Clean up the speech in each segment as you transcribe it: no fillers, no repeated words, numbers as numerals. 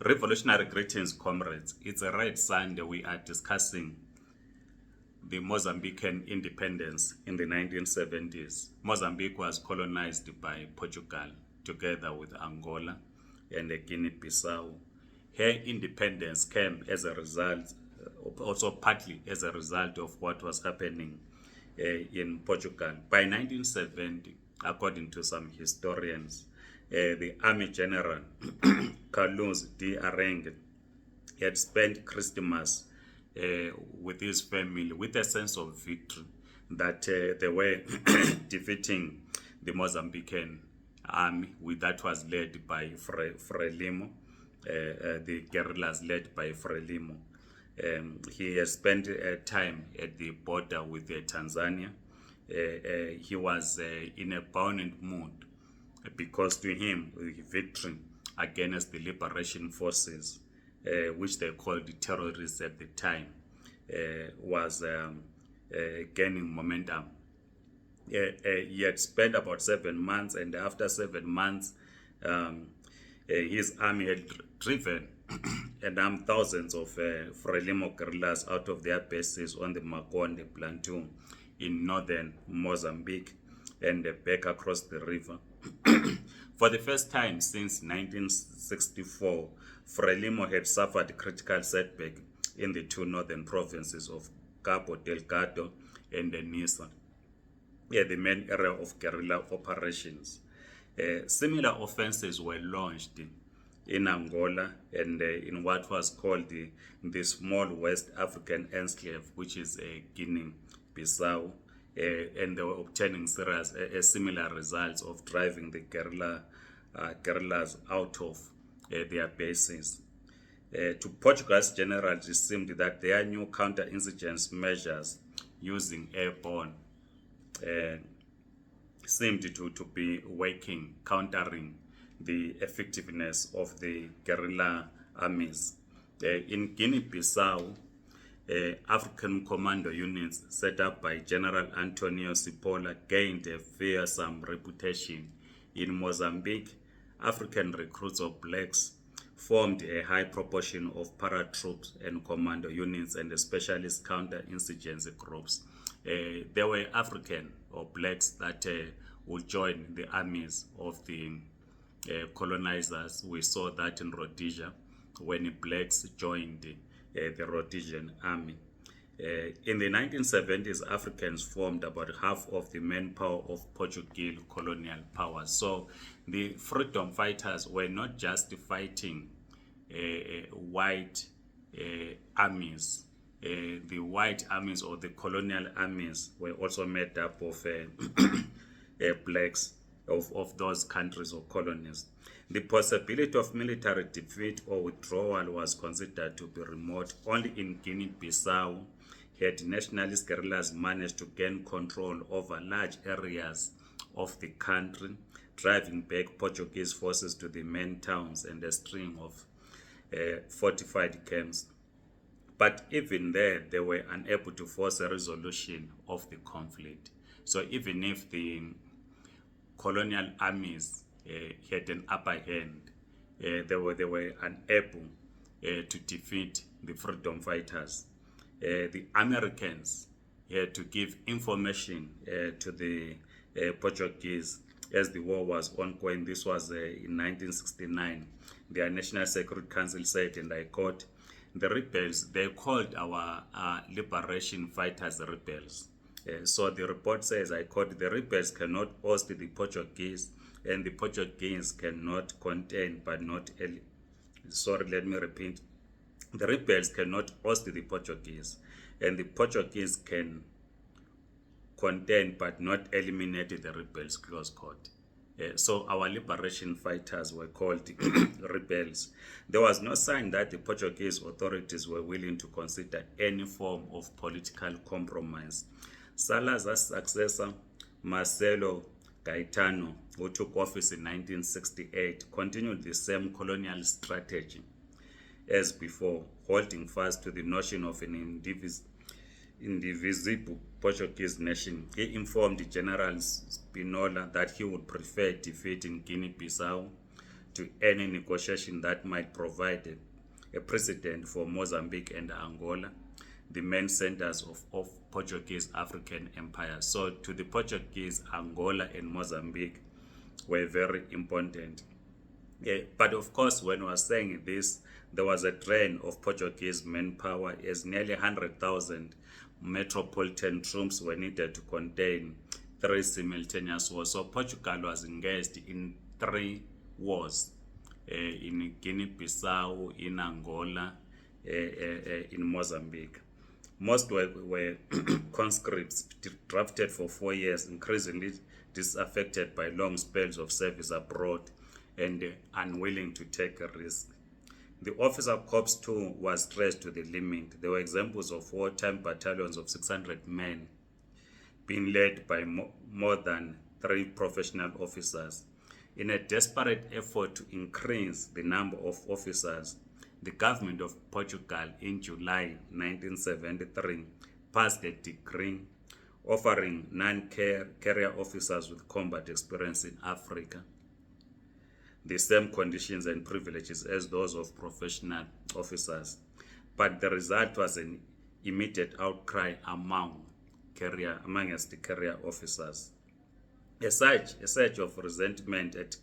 Revolutionary greetings, comrades. It's a red Sunday. We are discussing the Mozambican independence in the 1970s. Mozambique was colonized by Portugal together with Angola and Guinea-Bissau. Her independence came as a result, also partly as a result of what was happening in Portugal. By 1970, according to some historians, the Army General Carlos de Arengue had spent Christmas with his family with a sense of victory that they were defeating the Mozambican army that was led by Frelimo, the guerrillas led by Frelimo. He has spent time at the border with Tanzania. He was in a buoyant mood because to him, victory against the liberation forces, which they called the terrorists at the time, was gaining momentum. He had spent about 7 months, and after 7 months, his army had driven and armed thousands of Frelimo guerrillas out of their bases on the Makonde Plateau in northern Mozambique and back across the river. For the first time since 1964, Frelimo had suffered critical setback in the two northern provinces of Cabo Delgado and Nisa, the main area of guerrilla operations. Similar offenses were launched in Angola and in what was called the Small West African Enclave, which is Guinea-Bissau, and they were obtaining similar results of driving the guerrillas out of their bases. To Portugal's generals, it seemed that their new counterinsurgency measures using airborne seemed to be working, countering the effectiveness of the guerrilla armies. In Guinea-Bissau, African commando units set up by General Antonio Cipolla gained a fearsome reputation. In Mozambique, African recruits of blacks formed a high proportion of paratroops and commando units and specialist counterinsurgency groups. There were African or blacks that would join the armies of the colonizers. We saw that in Rhodesia when blacks joined the Rhodesian army. In the 1970s, Africans formed about half of the manpower of Portuguese colonial powers. So the freedom fighters were not just fighting white armies. The white armies or the colonial armies were also made up of blacks of those countries or colonies. The possibility of military defeat or withdrawal was considered to be remote. Only in Guinea-Bissau had nationalist guerrillas managed to gain control over large areas of the country, driving back Portuguese forces to the main towns and a string of fortified camps. But even there, they were unable to force a resolution of the conflict. So even if the colonial armies had an upper hand, they were unable to defeat the freedom fighters. The Americans had to give information to the Portuguese as the war was ongoing. This was in 1969. The National Security Council said, and I quote, "The rebels, they called our liberation fighters rebels." So the report says, I quote, "The rebels cannot oust the Portuguese, and the Portuguese cannot contain but not sorry, let me repeat. The rebels cannot oust the Portuguese, and the Portuguese can contain but not eliminate the rebels," close quote. So our liberation fighters were called rebels. There was no sign that the Portuguese authorities were willing to consider any form of political compromise. Salazar's successor, Marcelo Gaetano, who took office in 1968, continued the same colonial strategy as before, holding fast to the notion of an indivisible Portuguese nation. He informed General Spinola that he would prefer defeat in Guinea-Bissau to any negotiation that might provide a precedent for Mozambique and Angola, the main centers of Portuguese African Empire. So to the Portuguese, Angola and Mozambique were very important. But of course, when we were saying this, there was a drain of Portuguese manpower as nearly 100,000 metropolitan troops were needed to contain 3 simultaneous wars. So Portugal was engaged in 3 wars, in Guinea-Bissau, in Angola, in Mozambique. Most were conscripts drafted for 4 years, increasingly disaffected by long spells of service abroad and unwilling to take a risk. The officer corps too was stretched to the limit. There were examples of wartime battalions of 600 men being led by more than 3 professional officers. In a desperate effort to increase the number of officers, the government of Portugal in July 1973 passed a decree offering non-carrier officers with combat experience in Africa the same conditions and privileges as those of professional officers. But the result was an immediate outcry amongst the carrier officers. A surge of resentment at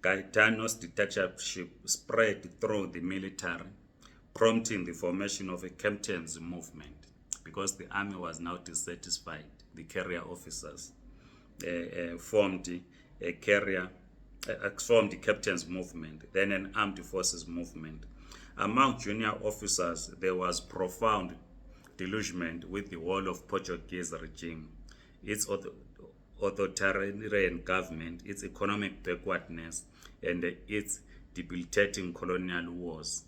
Gaetano's dictatorship spread through the military, prompting the formation of a captains movement, because the army was now dissatisfied. The carrier officers formed the captains movement, then an armed forces movement. Among junior officers, there was profound delusionment with the whole of Portuguese regime, its authoritarian government, its economic backwardness, and its debilitating colonial wars.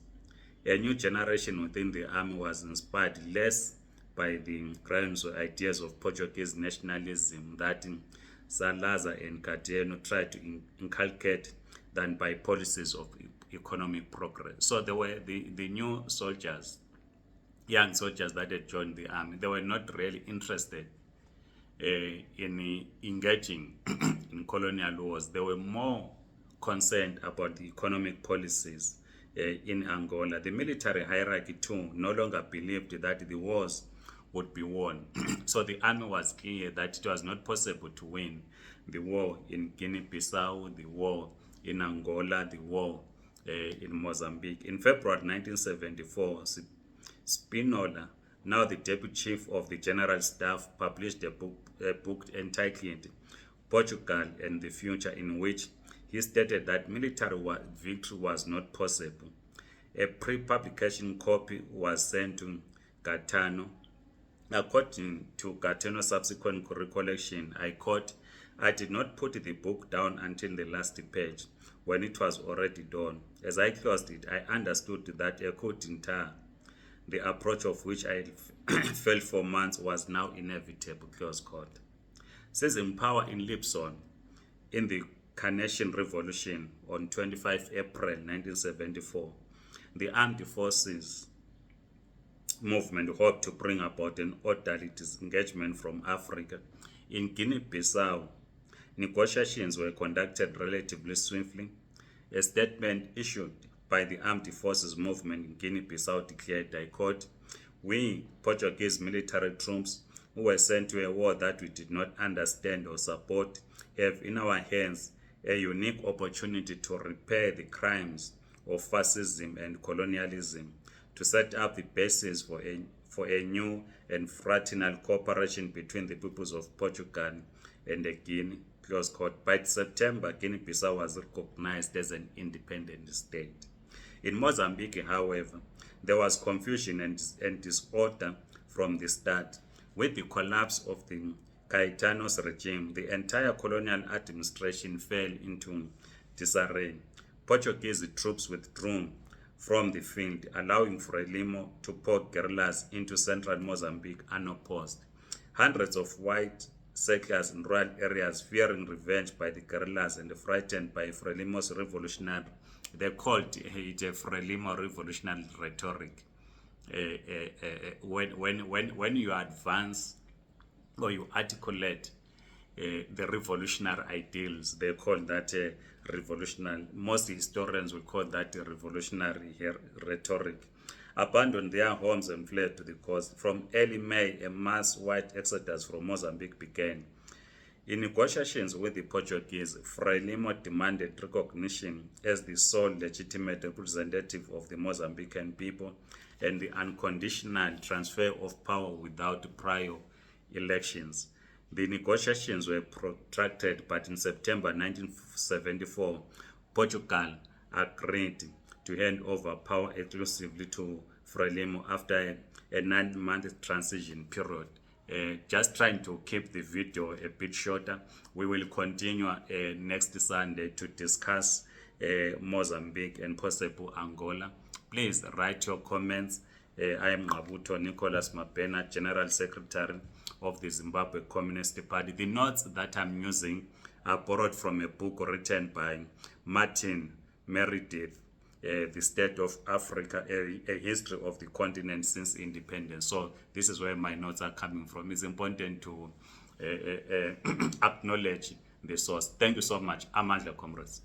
A new generation within the army was inspired less by the grand ideas of Portuguese nationalism that Salazar and Caetano tried to inculcate than by policies of economic progress. So there were the new soldiers, young soldiers that had joined the army. They were not really interested in engaging in colonial wars. They were more concerned about the economic policies in Angola. The military hierarchy too no longer believed that the wars would be won. So the army was clear that it was not possible to win the war in Guinea-Bissau, the war in Angola, the war in Mozambique. In February 1974, Spinola, now the deputy chief of the General Staff, published a book entitled Portugal and the Future, in which he stated that military victory was not possible. A pre-publication copy was sent to Gaetano. According to Gaetano's subsequent recollection, I quote, "I did not put the book down until the last page, when it was already done. As I closed it, I understood that a coup d'etat, the approach of which I felt for months, was now inevitable," close quote. Seizing power in Lisbon in the Carnation Revolution on 25 April 1974, the armed forces movement hoped to bring about an orderly disengagement from Africa. In Guinea-Bissau, negotiations were conducted relatively swiftly. A statement issued by the armed forces movement in Guinea-Bissau declared, I quote, "We Portuguese military troops who were sent to a war that we did not understand or support have in our hands a unique opportunity to repair the crimes of fascism and colonialism, to set up the basis for a new and fraternal cooperation between the peoples of Portugal and Guinea," close quote. By September, Guinea-Bissau was recognized as an independent state. In Mozambique, however, there was confusion and disorder from the start. With the collapse of the Caetano's regime, the entire colonial administration fell into disarray. Portuguese troops withdrew from the field, allowing Frelimo to poke guerrillas into central Mozambique unopposed. Hundreds of white settlers in rural areas, fearing revenge by the guerrillas and frightened by Frelimo's revolutionary, they called it a Frelimo revolutionary rhetoric. When you advance or you articulate the revolutionary ideals. They call that revolutionary. Most historians will call that revolutionary rhetoric. Abandoned their homes and fled to the coast. From early May, a mass white exodus from Mozambique began. In negotiations with the Portuguese, Frelimo demanded recognition as the sole legitimate representative of the Mozambican people and the unconditional transfer of power without prior elections. The negotiations were protracted, but in September 1974, Portugal agreed to hand over power exclusively to Frelimo after a 9-month transition period. Just trying to keep the video a bit shorter. We will continue next Sunday to discuss Mozambique and possible Angola. Please write your comments. I am Ngabuto Nicholas Mapena, General Secretary of the Zimbabwe Communist Party. The notes that I'm using are borrowed from a book written by Martin Meredith, The State of Africa, a history of the continent since independence. So this is where my notes are coming from. It's important to acknowledge the source. Thank you so much. Amandla, comrades.